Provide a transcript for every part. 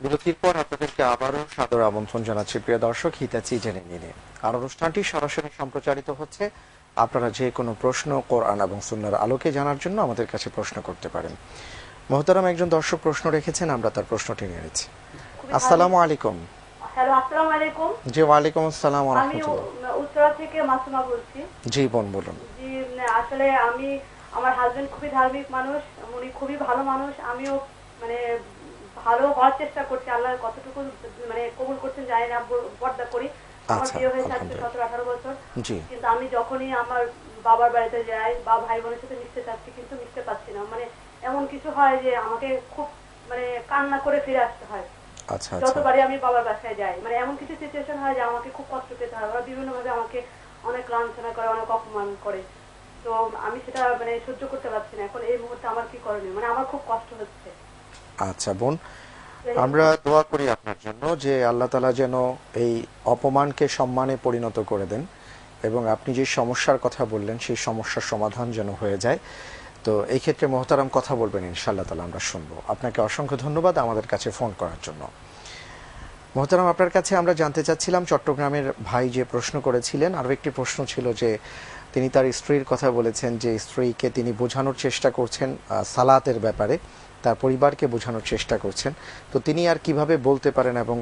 বিরতির পর আপনাদেরকে আবারও সাদর আমন্ত্রণ জানাচ্ছি প্রিয় দর্শক, হিতাচি জেনে নিয়ে। আর অনুষ্ঠানটি সরাসরি সম্প্রচারিত হচ্ছে। আপনারা যে কোনো প্রশ্ন কোরআন এবং সুন্নাহর আলোকে জানার জন্য আমাদের কাছে প্রশ্ন করতে পারেন। মোহতারাম একজন দর্শক প্রশ্ন রেখেছেন, আমরা তার প্রশ্নটি নিয়ে নিচ্ছি। আসসালামু আলাইকুম। হ্যালো, আসসালামু আলাইকুম। জি, ওয়ালাইকুম আসসালাম ওয়া আমি রাহমাতুল্লাহ। উত্তরা থেকে মাসুমা বলছি। জি বোন বলুন। জি, আসলে আমার হাজবেন্ড খুবই ধার্মিক মানুষ, উনি খুবই ভালো মানুষ। আমিও মানে ভালো হওয়ার চেষ্টা করছি, আল্লাহ কতটুকু কবুল করছেন জানি না। পর্দা করি, আমার বিয়ে হয়েছে আজকে 17-18 বছর। কিন্তু আমি যখনই আমার বাবার বাড়িতে যাই বা ভাই বোনের সাথে মিশতে চাচ্ছি কিন্তু মিশতে পারছি না। এমন কিছু হয় যে আমাকে খুব কান্না করে ফিরে আসতে হয়। যতবারই আমি বাবার বাসায় যাই, এমন কিছু সিচুয়েশন হয় যে আমাকে খুব কষ্ট পেতে হয়। ওরা বিভিন্ন ভাবে আমাকে অনেক লাঞ্ছনা করে, অনেক অপমান করে। তো আমি সেটা সহ্য করতে পারছি না। এখন এই মুহূর্তে আমার কি করণীয়? আমার খুব কষ্ট হচ্ছে। আচ্ছা বোন, আমরা দোয়া করি আপনার জন্য যে আল্লাহ তাআলা যেন এই অপমানকে সম্মানে পরিণত করে দেন এবং আপনি যে সমস্যার কথা বললেন সেই সমস্যার সমাধান যেন হয়ে যায়। তো এই ক্ষেত্রে মোহতারাম কথা বলবেন ইনশাআল্লাহ তাআলা, আমরা শুনবো। আপনাকে অসংখ্য ধন্যবাদ আমাদের কাছে ফোন করার জন্য। মোহতারাম, আপনার কাছে আমরা জানতে চাচ্ছিলাম, চট্টগ্রামের ভাই যে প্রশ্ন করেছিলেন, আরও একটি প্রশ্ন ছিল যে তিনি তার স্ত্রীর কথা বলেছেন যে স্ত্রীকে তিনি বোঝানোর চেষ্টা করছেন সালাতের ব্যাপারে, তার পরিবারকে বোঝানোর চেষ্টা করছেন। তো তিনি আর কিভাবে বলতে পারেন এবং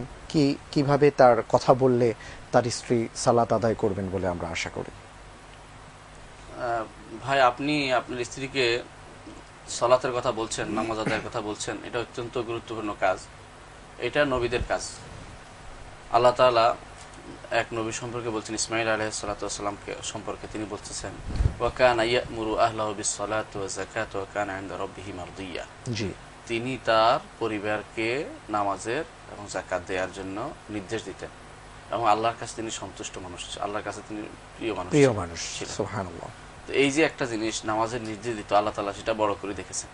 কিভাবে তার কথা বললে তার স্ত্রী সালাত আদায় করবেন বলে আমরা আশা করি? ভাই, আপনি আপনার স্ত্রীকে সালাতের কথা বলছেন, নামাজ আদায়ের কথা বলছেন, এটা অত্যন্ত গুরুত্বপূর্ণ কাজ। এটা নবীদের কাজ। আল্লাহ তাআলা এক নবী সম্পর্কে বলছেন, ইসমাঈল আলাইহিস সালাতু ওয়াস সালামকে সম্পর্কে তিনি বলতেছেন, ওয়া কানা ইয়া'মুরু আহলাহু বিস সালাতি ওয়াজ যাকাতি ওয়া কানা 'ইনদা রাব্বিহি মারদিয়া। জি, তিনি তার পরিবারকে নামাজের এবং যাকাত দেওয়ার জন্য নির্দেশ দিতেন এবং আল্লাহর কাছে তিনি সন্তুষ্ট মানুষ, আল্লাহর কাছে তিনি প্রিয় মানুষ ছিলেন। সুবহানাল্লাহ। তো এই যে একটা জিনিস নামাজের নির্দেশ দিত, আল্লাহ তাআলা সেটা বড় করে দেখেছেন।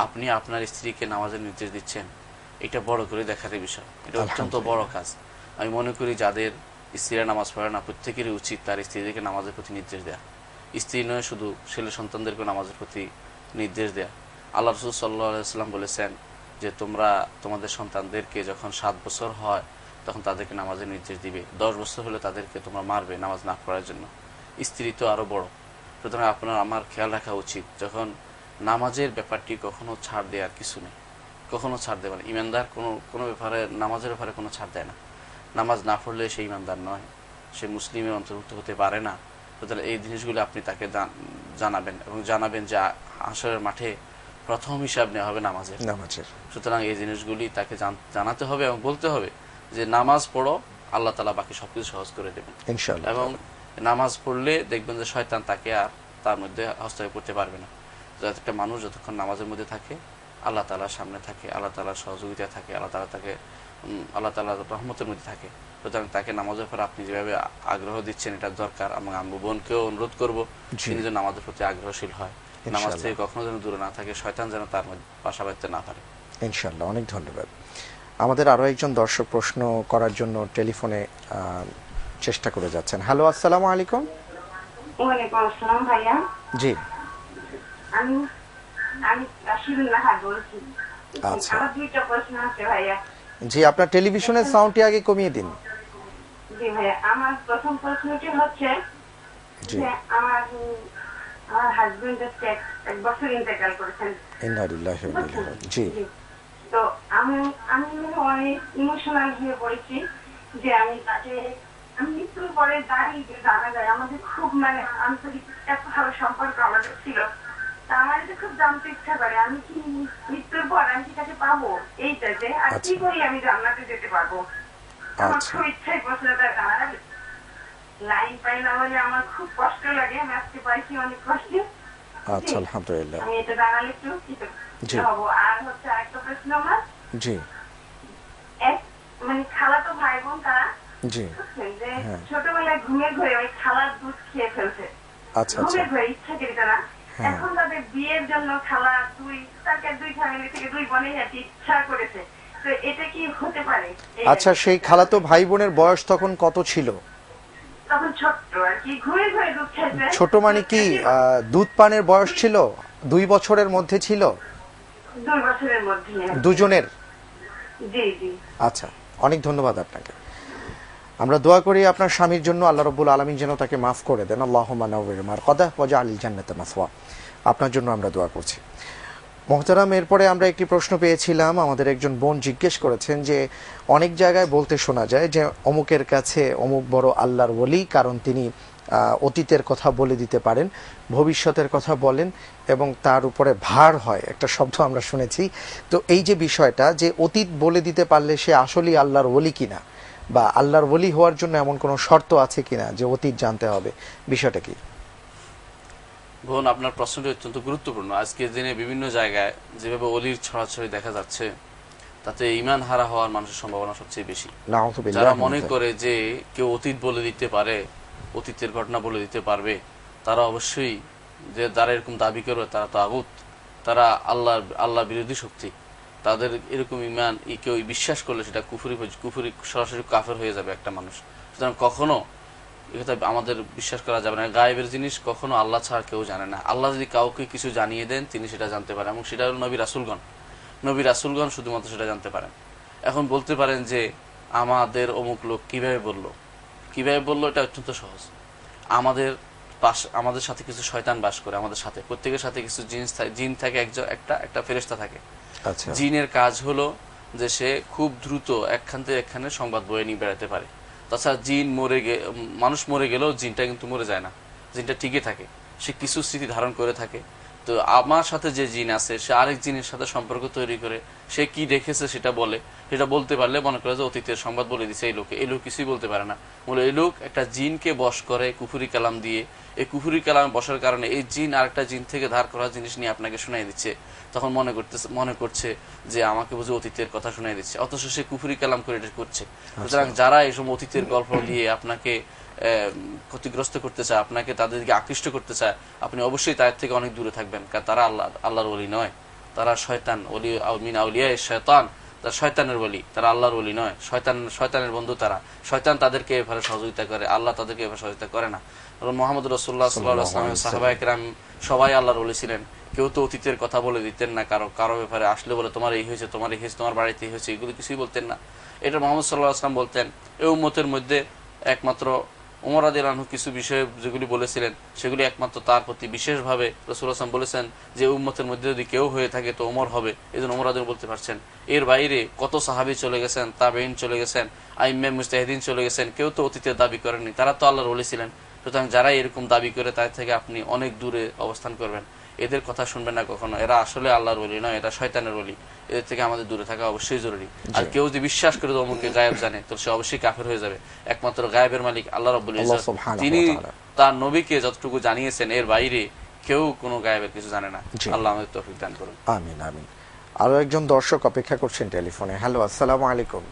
আপনি আপনার স্ত্রীকে নামাজের নির্দেশ দিচ্ছেন, এটা বড় করে দেখার বিষয়। এটা অত্যন্ত বড় কাজ। আমি মনে করি যাদের স্ত্রীরা নামাজ পড়ে না প্রত্যেকেরই উচিত তার স্ত্রীদেরকে নামাজের প্রতি নির্দেশ দেয়া। স্ত্রী নয়, শুধু ছেলে সন্তানদেরকে নামাজের প্রতি নির্দেশ দেয়া। আল্লাহ রাসূল সাল্লাল্লাহু আলাইহি ওয়াসাল্লাম বলেছেন যে তোমরা তোমাদের সন্তানদেরকে যখন 7 বছর হয় তখন তাদেরকে নামাজের নির্দেশ দিবে, 10 বছর হলে তাদেরকে তোমরা মারবে নামাজ না পড়ার জন্য। স্ত্রী তো আরো বড়। সুতরাং আপনার আমার খেয়াল রাখা উচিত, যখন নামাজের ব্যাপারটি কখনো ছাড় দেওয়ার কিছু নেই, কখনো ছাড় দেবে না। ইমানদার কোনো ব্যাপারে, নামাজের ব্যাপারে কোনো ছাড় দেয় না। নামাজ না পড়লে সে ইমানদার নয়, সে মুসলিমের অন্তর্ভুক্ত হতে পারে না। সুতরাং এই জিনিসগুলো আপনি তাকে জানাবেন এবং জানাবেন যে হাশরের মাঠে প্রথম হিসাব নেওয়া হবে নামাজের। সুতরাং এই জিনিসগুলি তাকে জানাতে হবে এবং বলতে হবে যে নামাজ পড়ো, আল্লাহ তাআলা বাকি সবকিছু সহজ করে দেবেন ইনশাআল্লাহ। এবং নামাজ পড়লে দেখবেন যে শয়তান তাকে আর তার মধ্যে হস্তক্ষেপ করতে পারবে না। একটা মানুষ যতক্ষণ নামাজের মধ্যে থাকে, আল্লাহ তাআলার সামনে থাকে, আল্লাহ তাআলার সহযোগিতা থাকে, আল্লাহ তাআলার রহমতের মধ্যে থাকে। সুতরাং তাকে নামাজের পর আপনি যেভাবে আগ্রহ দিচ্ছেন এটা দরকার। এবং আমি বোনকেও অনুরোধ করবো তিনি যেন নামাজের প্রতি আগ্রহশীল হয়, নামাজ থেকে কখনো যেন দূরে না থাকে, শয়তান যেন তার মধ্যে বাসা বাঁধতে না পারে। ইনশাআল্লাহ। অনেক ধন্যবাদ। আমাদের আরো একজন দর্শক প্রশ্ন করার জন্য টেলিফোনে চেষ্টা করে যাচ্ছেন। হ্যালো, আসসালামু আলাইকুম। ওয়ালাইকুম আসসালাম ভাইয়া। জি, আমি রাশিদুল্লাহ বলছি। আচ্ছা, আমার দুইটা প্রশ্ন আছে ভাইয়া। জি, আপনার টেলিভিশনের সাউন্ডটি আগে কমিয়ে দিন। জি ভাইয়া, আমার প্রথম প্রশ্নটি হচ্ছে যে আমার হাজবেন্ড এক বছর ইন্তেকাল করেছেন। ইন্না লিল্লাহি ওয়া ইন্না ইলাইহি রাজিউন। জি, তো আমি অনেক ইমোশনাল হয়ে পড়েছি যে আমি মৃত্যুর পরে দাঁড়িয়ে জানা যায় আমাদের খুব আন্তরিক এত ভালো সম্পর্ক আমাদের ছিল। তা আমার এটা খুব জানতে ইচ্ছা করে, আমি কি মৃত্যুর পর আমি কি তাকে পাবো এইটাতে, আর কি করি আমি জান্নাতে যেতে পারবো? আমার খুব ইচ্ছাই প্রশ্নটা জানার। লাইন পাই না বলে আমার খুব কষ্ট লাগে, আমি আজকে পাইছি অনেক কষ্টে। আচ্ছা, আলহামদুলিল্লাহ। আমি এটা জানালে একটু হবো। আর হচ্ছে আরেকটা প্রশ্ন আমার, জি, খালাতো ভাই বোন তারা জি, যে ছোটবেলায় ঘুমের ঘরে ওই খালার দুধ খেয়ে ফেলছে। আচ্ছা, ঘুমের ঘরে ইচ্ছাকৃত না। এখন তাদের বিয়ের জন্য খালা তাকে দুই ফ্যামিলি থেকে দুই বোনের ইচ্ছা করেছে। তো এটা কি হতে পারে? আচ্ছা, সেই খালাতো ভাই বোনের বয়স তখন কত ছিল? তখন ছোট্ট আর কি, ঘুমের ঘরে দুধ খেয়েছে। ছোট মানে কি দুধ পানের বয়স ছিল 2 বছরের মধ্যে ছিল? 2 বছরের মধ্যে দুজনের? জি জি। আচ্ছা, অনেক ধন্যবাদ আপনাকে। আমরা দোয়া করি আপনার স্বামীর জন্য, আল্লাহ রাব্বুল আলামিন যেন তাকে মাফ করে দেন। আল্লাহুম্মা নাওবির মারকাদা ওয়াজআলিল জান্নাতা মাসওয়া। আপনার জন্য আমরা দোয়া করছি। মোহতারাম, এরপরে আমরা একটি প্রশ্ন পেয়েছিলাম। আমাদের একজন বোন জিজ্ঞেস করেছেন যে অনেক জায়গায় বলতে শোনা যায় যে অমুকের কাছে অমুক বড় আল্লাহর ওলি, কারণ তিনি অতীতের কথা বলে দিতে পারেন, ভবিষ্যতের কথা বলেন এবং তার উপরে ভার হয়, একটা শব্দ আমরা শুনেছি। তো এই যে বিষয়টা যে অতীত বলে দিতে পারলে সে আসলেই আল্লাহর ওলি কিনা, বা আল্লাহর ওলি হওয়ার জন্য এমন কোনো শর্ত আছে কিনা যে অতীত জানতে হবে, বিষয়টা কি? বোন, আপনার প্রশ্নটি অত্যন্ত গুরুত্বপূর্ণ। আজকের দিনে বিভিন্ন জায়গায় যেভাবে অলির ছড়াছড়ি দেখা যাচ্ছে, তাতে ঈমান হারা হওয়ার মানুষের সম্ভাবনা সবচেয়ে বেশি। যারা মনে করে যে কেউ অতীত বলে দিতে পারে, অতীতের ঘটনা বলে দিতে পারবে, তারা অবশ্যই, যে যারা এরকম দাবি করবে তারা তাগুত, তারা আল্লাহ বিরোধী শক্তি। তাদের এরকম ঈমান কেউ বিশ্বাস করলে সেটা কুফরি সরাসরি কাফের হয়ে যাবে একটা মানুষ। সুতরাং কখনো এটা আমাদের বিশ্বাস করা যাবে না। গায়েবের জিনিস কখনো আল্লাহ ছাড়া কেউ জানে না। আল্লাহ যদি কাউকে কিছু জানিয়ে দেন তিনি সেটা জানতে পারেন, এবং সেটা হল নবী রাসূলগণ শুধুমাত্র সেটা জানতে পারেন। এখন বলতে পারেন যে আমাদের অমুক লোক কিভাবে বললো, এটা অত্যন্ত সহজ। আমাদের সাথে কিছু শয়তান বাস করে, আমাদের সাথে প্রত্যেকের সাথে কিছু জিন থাকে, একটা ফেরেশতা থাকে। জিনের কাজ হলো যে সে খুব দ্রুত একখান থেকে একখানে সংবাদ বয়ে নিয়ে বেড়াতে পারে। তাছাড়া মানুষ মরে গেলেও জিনটা কিন্তু মরে যায় না, জিনটা টিকে থাকে, সে কিছু স্মৃতি ধারণ করে থাকে। তো আমার সাথে যে জিন আছে সে আরেক জিনের সাথে সম্পর্ক তৈরি করে সে কি দেখেছে সেটা বলতে পারলে মনে করে যে অতীতের সংবাদ বলে দিচ্ছে এই লোক কিছুই বলতে পারে না। বলে এই লোক একটা জিনকে বশ করে কুফরি কালাম দিয়ে, এই কুফরি কালাম বসার কারণে এই জিন আরেকটা জিন থেকে ধার করা জিনিস নিয়ে আপনাকে শোনাই দিচ্ছে। তখন মনে করছে যে আমাকে বুঝে অতীতের কথা শোনাই দিচ্ছে, অথচ সে কুফরি কালাম করে এটা করছে। সুতরাং যারা এইসব অতীতের গল্প দিয়ে আপনাকে ক্ষতিগ্রস্ত করতে চায়, আপনাকে তাদেরকে আকৃষ্ট করতে চায়, আপনি অবশ্যই তাদের থেকে অনেক দূরে থাকবেন, কারণ তারা আল্লাহর ওলি নয়, তারা শয়তান। ওলি মিন আউলিয়া শয়তান, তারা শয়তানের ওলি, তারা আল্লাহর ওলি নয়। শয়তানের বন্ধু তারা। শয়তান তাদেরকে এভাবে সহযোগিতা করে, আল্লাহ তাদেরকে এভাবে সহযোগিতা করে না। মুহাম্মদ রাসূলুল্লাহ সাল্লাল্লাহু আলাইহি ওয়াসাল্লাম, সাহাবায়ে কেরাম সবাই আল্লাহর ওলি ছিলেন। কেউ তো অতীতের কথা বলে দিতেন না কারো ব্যাপারে। আসলে বলে তোমার এই হয়েছে, তোমার বাড়িতে হয়েছে, এগুলো কিছুই বলতেন না। এটা মুহাম্মদ সাল্লাল্লাহু আলাইহি ওয়াসাল্লাম বলতেন। এই উম্মতের মধ্যে একমাত্র ওমর রাদিয়াল্লাহু আনহু কিছু বিষয়ে যেগুলি বলেছিলেন সেগুলি একমাত্র তার প্রতি বিশেষভাবে রাসূলুল্লাহ সাল্লাল্লাহু আলাইহি ওয়াসাল্লাম বলেছেন যে উম্মতের মধ্যে যদি কেউ হয়ে থাকে তো ওমর হবে, এজন্য ওমর রাদিয়াল্লাহু বলতে পারছেন। এর বাইরে কত সাহাবী চলে গেছেন, তাবেঈন চলে গেছেন, আইম্মে মুজতাহিদিন চলে গেছেন, কেউ তো অতীতের দাবি করেননি, তারা তো আল্লাহর ওলি ছিলেন। সুতরাং যারা এরকম দাবি করে তাদের থেকে আপনি অনেক দূরে অবস্থান করবেন, এদের কথা শুনবেন না কখনো। এরা আসলে আল্লাহর ওলি নয়, এরা শয়তানের ওলি। এদের থেকে আমাদের দূরে থাকা অবশ্যই জরুরি। আর কেউ যদি বিশ্বাস করে অমুকে গায়েব জানে তো সে অবশ্যই কাফের হয়ে যাবে। একমাত্র গায়েবের মালিক আল্লাহ রাব্বুল ইজ্জত, তিনি তার নবীকে যতটুকু জানিয়েছেন এর বাইরে কেউ কোনো গায়েবের কিছু জানে না। আল্লাহ আমাদের তৌফিক দান করুন। আমিন আমিন। আরো একজন দর্শক অপেক্ষা করছেন টেলিফোনে। হ্যালো, আসসালামু আলাইকুম।